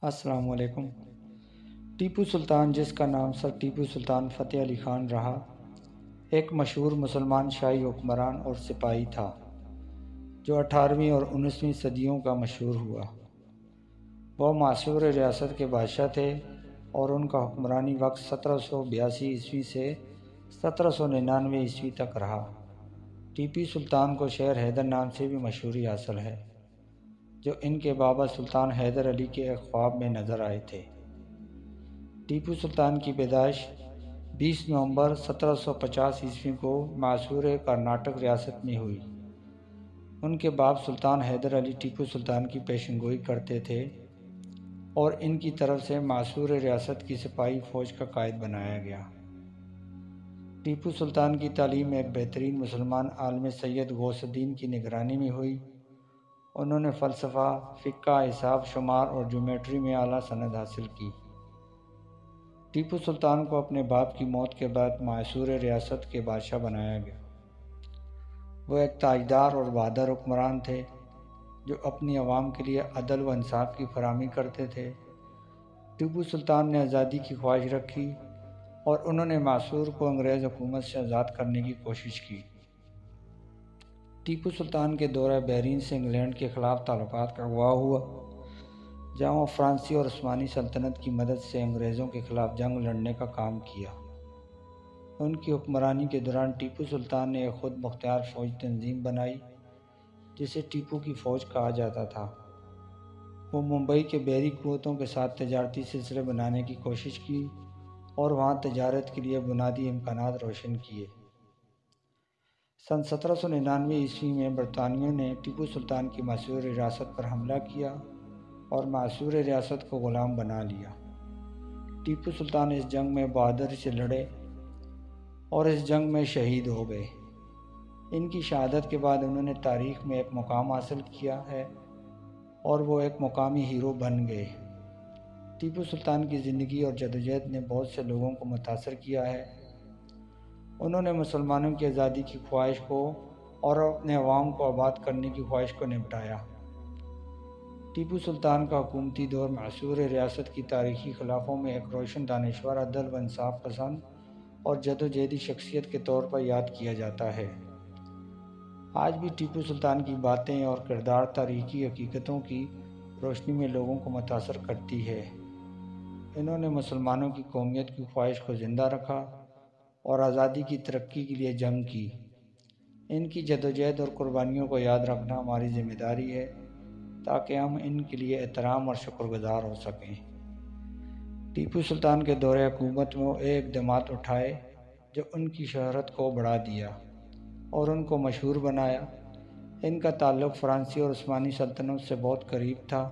السلام علیکم۔ ٹیپو سلطان، جس کا نام سر ٹیپو سلطان فتح علی خان رہا، ایک مشہور مسلمان شاہی حکمران اور سپاہی تھا جو 18ویں اور 19ویں صدیوں کا مشہور ہوا۔ وہ معصور ریاست کے بادشاہ تھے اور ان کا حکمرانی وقت 1782 عیسوی سے 1799 عیسوی تک رہا۔ ٹیپو سلطان کو شہر حیدر نام سے بھی مشہوری حاصل ہے، جو ان کے بابا سلطان حیدر علی کے ایک خواب میں نظر آئے تھے۔ ٹیپو سلطان کی پیدائش 20 نومبر 1750 عیسوی کو معصور کرناٹک ریاست میں ہوئی۔ ان کے باپ سلطان حیدر علی ٹیپو سلطان کی پیشن گوئی کرتے تھے اور ان کی طرف سے معصور ریاست کی سپاہی فوج کا قائد بنایا گیا۔ ٹیپو سلطان کی تعلیم ایک بہترین مسلمان عالم سید غوث الدین کی نگرانی میں ہوئی۔ انہوں نے فلسفہ، فقہ، حساب شمار اور جیومیٹری میں اعلیٰ سند حاصل کی۔ ٹیپو سلطان کو اپنے باپ کی موت کے بعد معصور ریاست کے بادشاہ بنایا گیا۔ وہ ایک تاجدار اور بہادر حکمران تھے جو اپنی عوام کے لیے عدل و انصاف کی فراہمی کرتے تھے۔ ٹیپو سلطان نے آزادی کی خواہش رکھی اور انہوں نے معصور کو انگریز حکومت سے آزاد کرنے کی کوشش کی۔ ٹیپو سلطان کے دورہ بحرین سے انگلینڈ کے خلاف تعلقات کا اغوا ہوا، جہاں وہ فرانسی اور عثمانی سلطنت کی مدد سے انگریزوں کے خلاف جنگ لڑنے کا کام کیا۔ ان کی حکمرانی کے دوران ٹیپو سلطان نے ایک خود مختار فوج تنظیم بنائی جسے ٹیپو کی فوج کہا جاتا تھا۔ وہ ممبئی کے بحری قوتوں کے ساتھ تجارتی سلسلے بنانے کی کوشش کی اور وہاں تجارت کے لیے بنیادی امکانات روشن کیے۔ سن 1799 عیسوی میں برطانویوں نے ٹیپو سلطان کی معصور ریاست پر حملہ کیا اور معصور ریاست کو غلام بنا لیا۔ ٹیپو سلطان اس جنگ میں بہادری سے لڑے اور اس جنگ میں شہید ہو گئے۔ ان کی شہادت کے بعد انہوں نے تاریخ میں ایک مقام حاصل کیا ہے اور وہ ایک مقامی ہیرو بن گئے۔ ٹیپو سلطان کی زندگی اور جدوجہد نے بہت سے لوگوں کو متاثر کیا ہے۔ انہوں نے مسلمانوں کی آزادی کی خواہش کو اور اپنے عوام کو آباد کرنے کی خواہش کو نپٹایا۔ ٹیپو سلطان کا حکومتی دور معصور ریاست کی تاریخی خلافوں میں ایک روشن دانشور، عدل و انصاف پسند اور جدوجہدی شخصیت کے طور پر یاد کیا جاتا ہے۔ آج بھی ٹیپو سلطان کی باتیں اور کردار تاریخی حقیقتوں کی روشنی میں لوگوں کو متاثر کرتی ہے۔ انہوں نے مسلمانوں کی قومیت کی خواہش کو زندہ رکھا اور آزادی کی ترقی کے لیے جنگ کی۔ ان کی جدوجہد اور قربانیوں کو یاد رکھنا ہماری ذمہ داری ہے تاکہ ہم ان کے لیے احترام اور شکر گزار ہو سکیں۔ ٹیپو سلطان کے دور حکومت میں وہ اقدامات اٹھائے جو ان کی شہرت کو بڑھا دیا اور ان کو مشہور بنایا۔ ان کا تعلق فرانسی اور عثمانی سلطنت سے بہت قریب تھا۔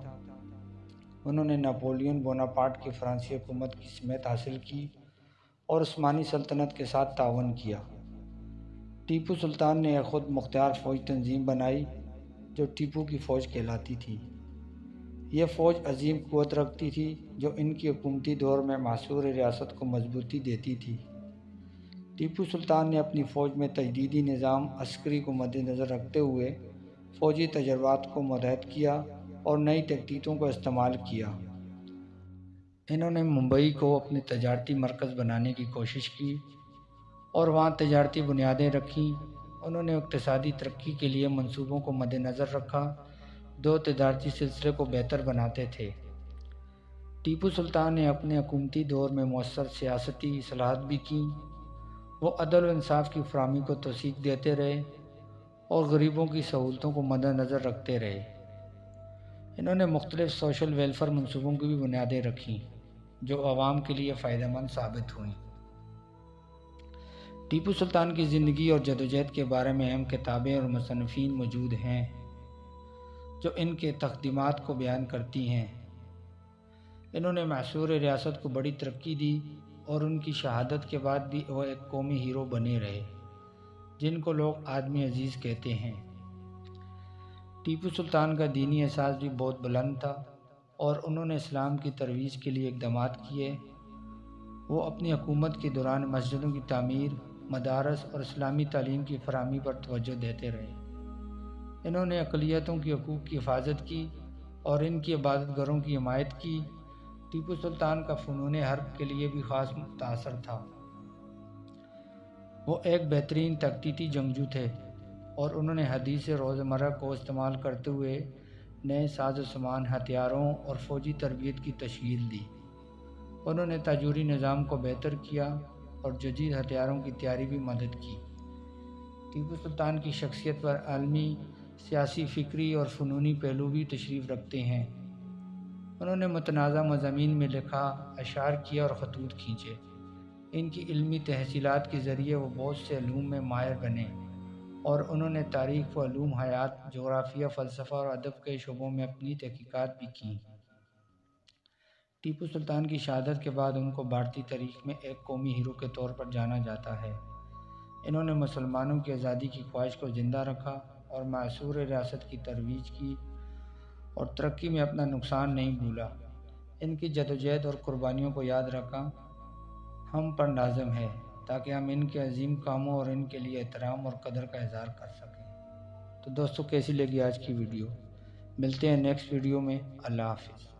انہوں نے ناپولین بوناپارٹ کی فرانسی حکومت کی سمت حاصل کی اور عثمانی سلطنت کے ساتھ تعاون کیا۔ ٹیپو سلطان نے ایک خود مختار فوج تنظیم بنائی جو ٹیپو کی فوج کہلاتی تھی۔ یہ فوج عظیم قوت رکھتی تھی جو ان کی حکومتی دور میں معصور ریاست کو مضبوطی دیتی تھی۔ ٹیپو سلطان نے اپنی فوج میں تجدیدی نظام عسکری کو مد نظر رکھتے ہوئے فوجی تجربات کو متحد کیا اور نئی تکنیکوں کو استعمال کیا۔ انہوں نے ممبئی کو اپنے تجارتی مرکز بنانے کی کوشش کی اور وہاں تجارتی بنیادیں رکھیں۔ انہوں نے اقتصادی ترقی کے لیے منصوبوں کو مد نظر رکھا جو تجارتی سلسلے کو بہتر بناتے تھے۔ ٹیپو سلطان نے اپنے حکومتی دور میں مؤثر سیاسی اصلاحات بھی کیں۔ وہ عدل و انصاف کی فراہمی کو توثیق دیتے رہے اور غریبوں کی سہولتوں کو مد نظر رکھتے رہے۔ انہوں نے مختلف سوشل ویلفیئر منصوبوں کی بھی بنیادیں رکھیں جو عوام کے لیے فائدہ مند ثابت ہوئیں۔ ٹیپو سلطان کی زندگی اور جدوجہد کے بارے میں اہم کتابیں اور مصنفین موجود ہیں جو ان کے تقدمات کو بیان کرتی ہیں۔ انہوں نے معصور ریاست کو بڑی ترقی دی اور ان کی شہادت کے بعد بھی وہ ایک قومی ہیرو بنے رہے جن کو لوگ آدمی عزیز کہتے ہیں۔ ٹیپو سلطان کا دینی احساس بھی بہت بلند تھا اور انہوں نے اسلام کی ترویج کے لیے اقدامات کیے۔ وہ اپنی حکومت کے دوران مسجدوں کی تعمیر، مدارس اور اسلامی تعلیم کی فراہمی پر توجہ دیتے رہے۔ انہوں نے اقلیتوں کے حقوق کی حفاظت کی اور ان کی عبادت گاہوں کی حمایت کی۔ ٹیپو سلطان کا فنون حرب کے لیے بھی خاص متاثر تھا۔ وہ ایک بہترین تخطیطی جنگجو تھے اور انہوں نے حدیث روزمرہ کو استعمال کرتے ہوئے نئے ساز و سامان، ہتھیاروں اور فوجی تربیت کی تشکیل دی۔ انہوں نے تاجوری نظام کو بہتر کیا اور جدید ہتھیاروں کی تیاری بھی مدد کی۔ ٹیپو سلطان کی شخصیت پر عالمی، سیاسی، فکری اور فنونی پہلو بھی تشریف رکھتے ہیں۔ انہوں نے متنازع مضامین میں لکھا، اشعار کیے اور خطوط کھینچے۔ ان کی علمی تحصیلات کے ذریعے وہ بہت سے علوم میں ماہر بنے اور انہوں نے تاریخ و علوم حیات، جغرافیہ، فلسفہ اور ادب کے شعبوں میں اپنی تحقیقات بھی کیں۔ ٹیپو سلطان کی شہادت کے بعد ان کو بھارتی تاریخ میں ایک قومی ہیرو کے طور پر جانا جاتا ہے۔ انہوں نے مسلمانوں کی آزادی کی خواہش کو زندہ رکھا اور معصور ریاست کی ترویج کی اور ترقی میں اپنا نقصان نہیں بھولا۔ ان کی جدوجہد اور قربانیوں کو یاد رکھا ہم پر لازم ہے تاکہ ہم ان کے عظیم کاموں اور ان کے لیے احترام اور قدر کا اظہار کر سکیں۔ تو دوستو، کیسی لگی آج کی ویڈیو؟ ملتے ہیں نیکسٹ ویڈیو میں۔ اللہ حافظ۔